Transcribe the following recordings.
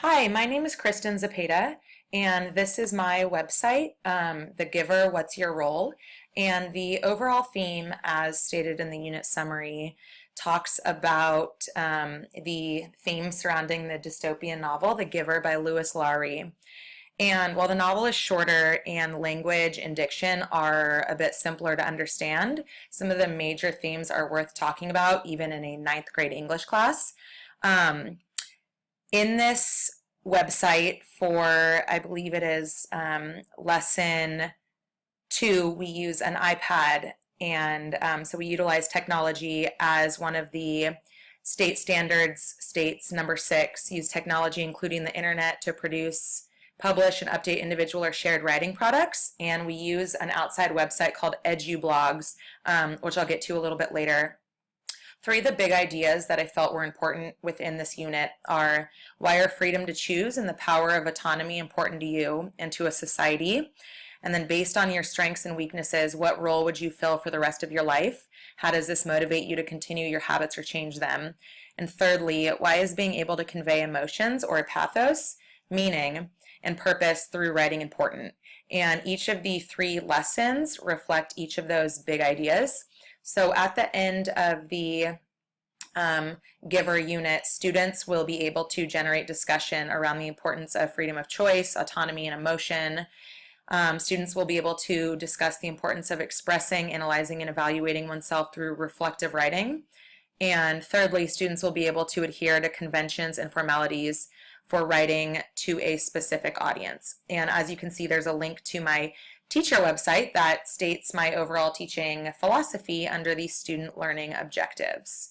Hi, my name is Kristen Zapata, and this is my website, The Giver, What's Your Role? And the overall theme, as stated in the unit summary, talks about the theme surrounding the dystopian novel, The Giver by Louis Lowry. And while the novel is shorter and language and diction are a bit simpler to understand, some of the major themes are worth talking about, even in a ninth grade English class. Um, in this website for, I believe it is lesson 2, we use an iPad. And so we utilize technology as one of the state standards. States number 6 use technology, including the internet, to produce, publish, and update individual or shared writing products. And we use an outside website called EduBlogs, which I'll get to a little bit later. 3 of the big ideas that I felt were important within this unit are: why are freedom to choose and the power of autonomy important to you and to a society? And then, based on your strengths and weaknesses, what role would you fill for the rest of your life? How does this motivate you to continue your habits or change them? And thirdly, why is being able to convey emotions or pathos, meaning, and purpose through writing important? And each of the 3 lessons reflect each of those big ideas. So at the end of the Giver unit, students will be able to generate discussion around the importance of freedom of choice, autonomy, and emotion. Students will be able to discuss the importance of expressing, analyzing, and evaluating oneself through reflective writing. And thirdly, students will be able to adhere to conventions and formalities for writing to a specific audience. And as you can see, there's a link to my teacher website that states my overall teaching philosophy under the student learning objectives.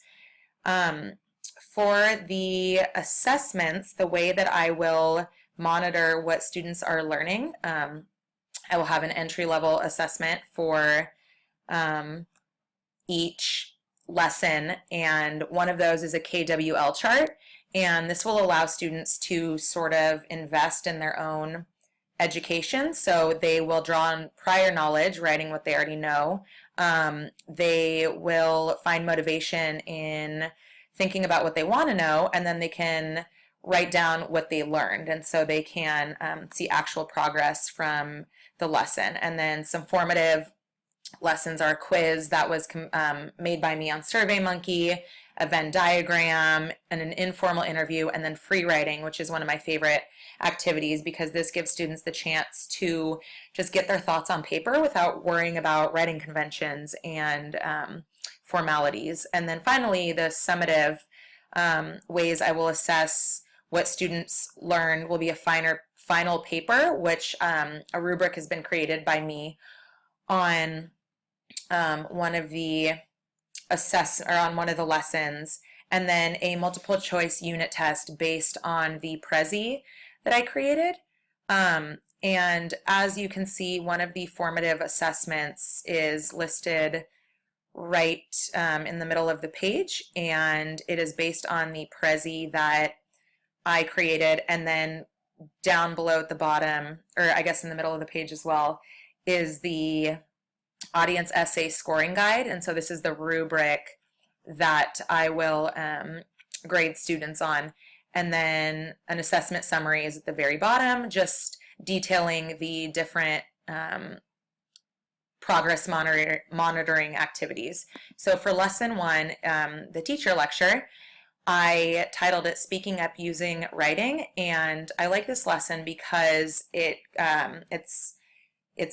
For the assessments, the way that I will monitor what students are learning, I will have an entry-level assessment for each lesson, and one of those is a KWL chart, and this will allow students to sort of invest in their own education. So they will draw on prior knowledge, writing what they already know. They will find motivation in thinking about what they want to know, and then they can write down what they learned, and so they can see actual progress from the lesson. And then some formative lessons are a quiz that was made by me on SurveyMonkey, a Venn diagram, and an informal interview, and then free writing, which is one of my favorite activities because this gives students the chance to just get their thoughts on paper without worrying about writing conventions and formalities. And then finally, the summative ways I will assess what students learn will be a final paper, which a rubric has been created by me on one of the on one of the lessons, and then a multiple choice unit test based on the Prezi that I created. And as you can see, one of the formative assessments is listed right in the middle of the page, and it is based on the Prezi that I created. And then down below at the bottom, or I guess in the middle of the page as well, is the audience essay scoring guide. And so this is the rubric that I will grade students on. And then an assessment summary is at the very bottom, just detailing the different progress monitoring activities. So for lesson 1, the teacher lecture, I titled it Speaking Up Using Writing, and I like this lesson because its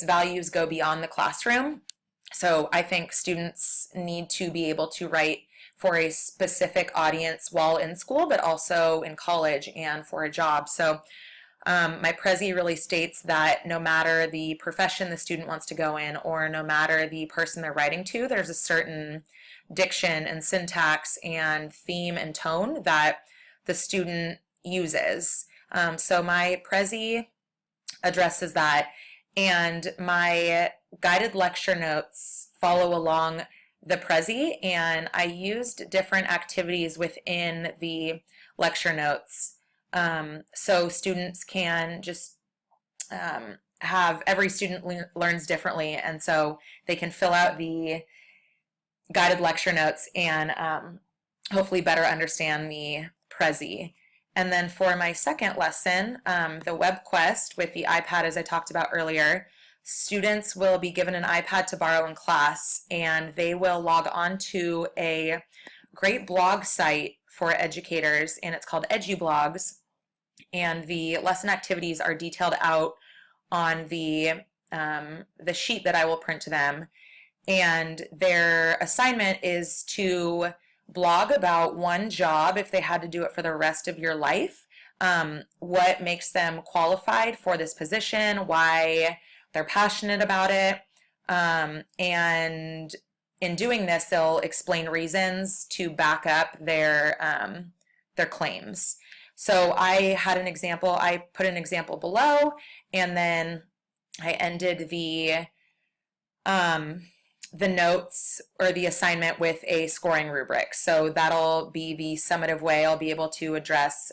values go beyond the classroom. So I think students need to be able to write for a specific audience while in school, but also in college and for a job. So my Prezi really states that no matter the profession the student wants to go in, or no matter the person they're writing to, there's a certain diction and syntax and theme and tone that the student uses. So my Prezi addresses that, and my guided lecture notes follow along the Prezi, and I used different activities within the lecture notes. So students can just have, every student learns differently, and so they can fill out the guided lecture notes and hopefully better understand the Prezi. And then for my second lesson, the web quest with the iPad, as I talked about earlier, students will be given an iPad to borrow in class, and they will log on to a great blog site for educators, and it's called EduBlogs. And the lesson activities are detailed out on the sheet that I will print to them. And their assignment is to blog about one job if they had to do it for the rest of your life, what makes them qualified for this position, why they're passionate about it, and in doing this, they'll explain reasons to back up their claims. So I had an example. I put an example below, and then I ended the notes or the assignment with a scoring rubric. So that'll be the summative way I'll be able to address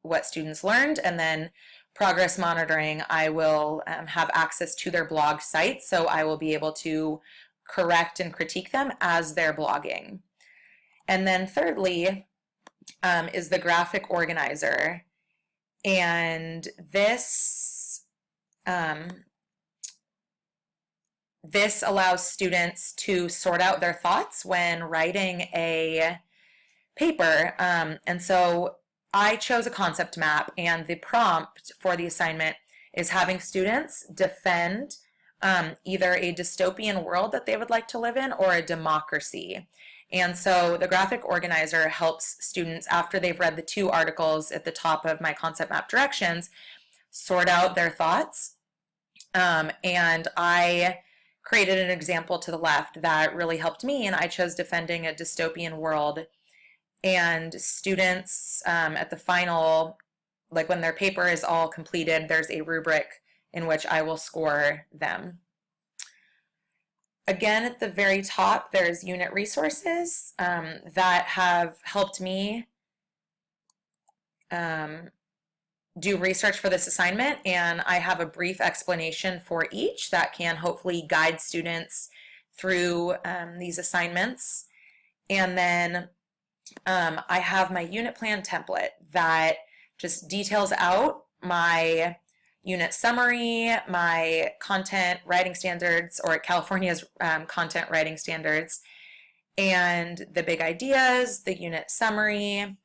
what students learned, and then progress monitoring, I will have access to their blog site, so I will be able to correct and critique them as they're blogging. And then thirdly is the graphic organizer. And this allows students to sort out their thoughts when writing a paper. And so I chose a concept map, and the prompt for the assignment is having students defend either a dystopian world that they would like to live in or a democracy. And so the graphic organizer helps students, after they've read the 2 articles at the top of my concept map directions, sort out their thoughts. And I created an example to the left that really helped me, and I chose defending a dystopian world. And students at the final, like when their paper is all completed, there's a rubric in which I will score them. Again, at the very top, there's unit resources that have helped me do research for this assignment, and I have a brief explanation for each that can hopefully guide students through these assignments. And then I have my unit plan template that just details out my unit summary, my content writing standards, or California's content writing standards, and the big ideas, the unit summary,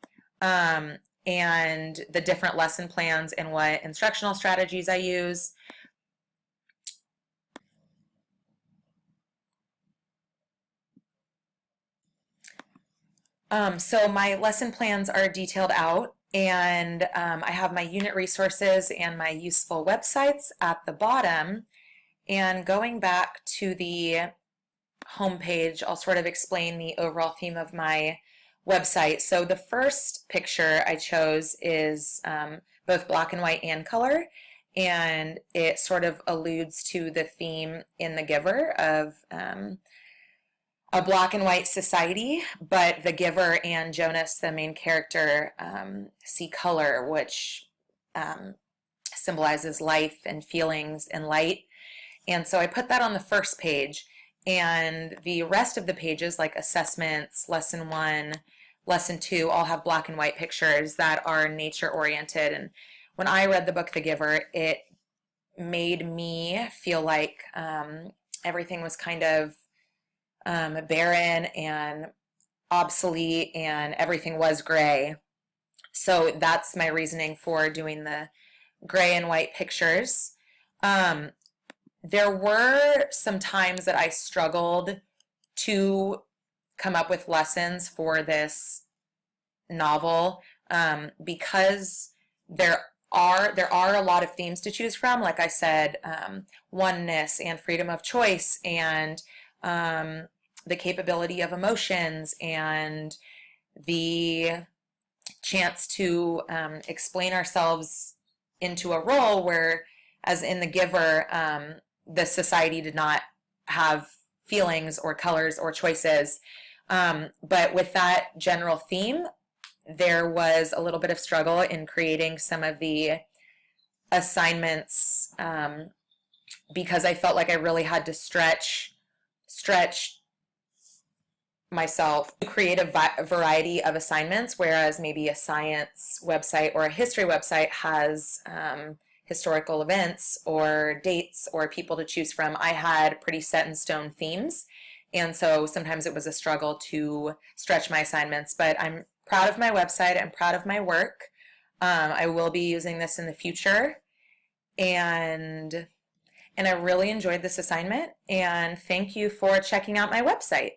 and the different lesson plans and what instructional strategies I use. So my lesson plans are detailed out, and I have my unit resources and my useful websites at the bottom. And going back to the homepage, I'll sort of explain the overall theme of my website. So the first picture I chose is both black and white and color, and it sort of alludes to the theme in The Giver of a black and white society, but the giver and Jonas, the main character, see color, which symbolizes life and feelings and light. And so I put that on the first page, and the rest of the pages, like assessments, lesson 1, lesson 2, all have black and white pictures that are nature oriented. And when I read the book The Giver, it made me feel like everything was kind of barren and obsolete, and everything was gray. So that's my reasoning for doing the gray and white pictures. There were some times that I struggled to come up with lessons for this novel because there are a lot of themes to choose from. Like I said, oneness and freedom of choice, and the capability of emotions, and the chance to explain ourselves into a role where, as in The Giver, the society did not have feelings or colors or choices. But with that general theme, there was a little bit of struggle in creating some of the assignments because I felt like I really had to stretch myself to create a variety of assignments, whereas maybe a science website or a history website has historical events or dates or people to choose from. I had pretty set in stone themes, and so sometimes it was a struggle to stretch my assignments, but I'm proud of my website. I'm proud of my work. I will be using this in the future, and I really enjoyed this assignment, and thank you for checking out my website.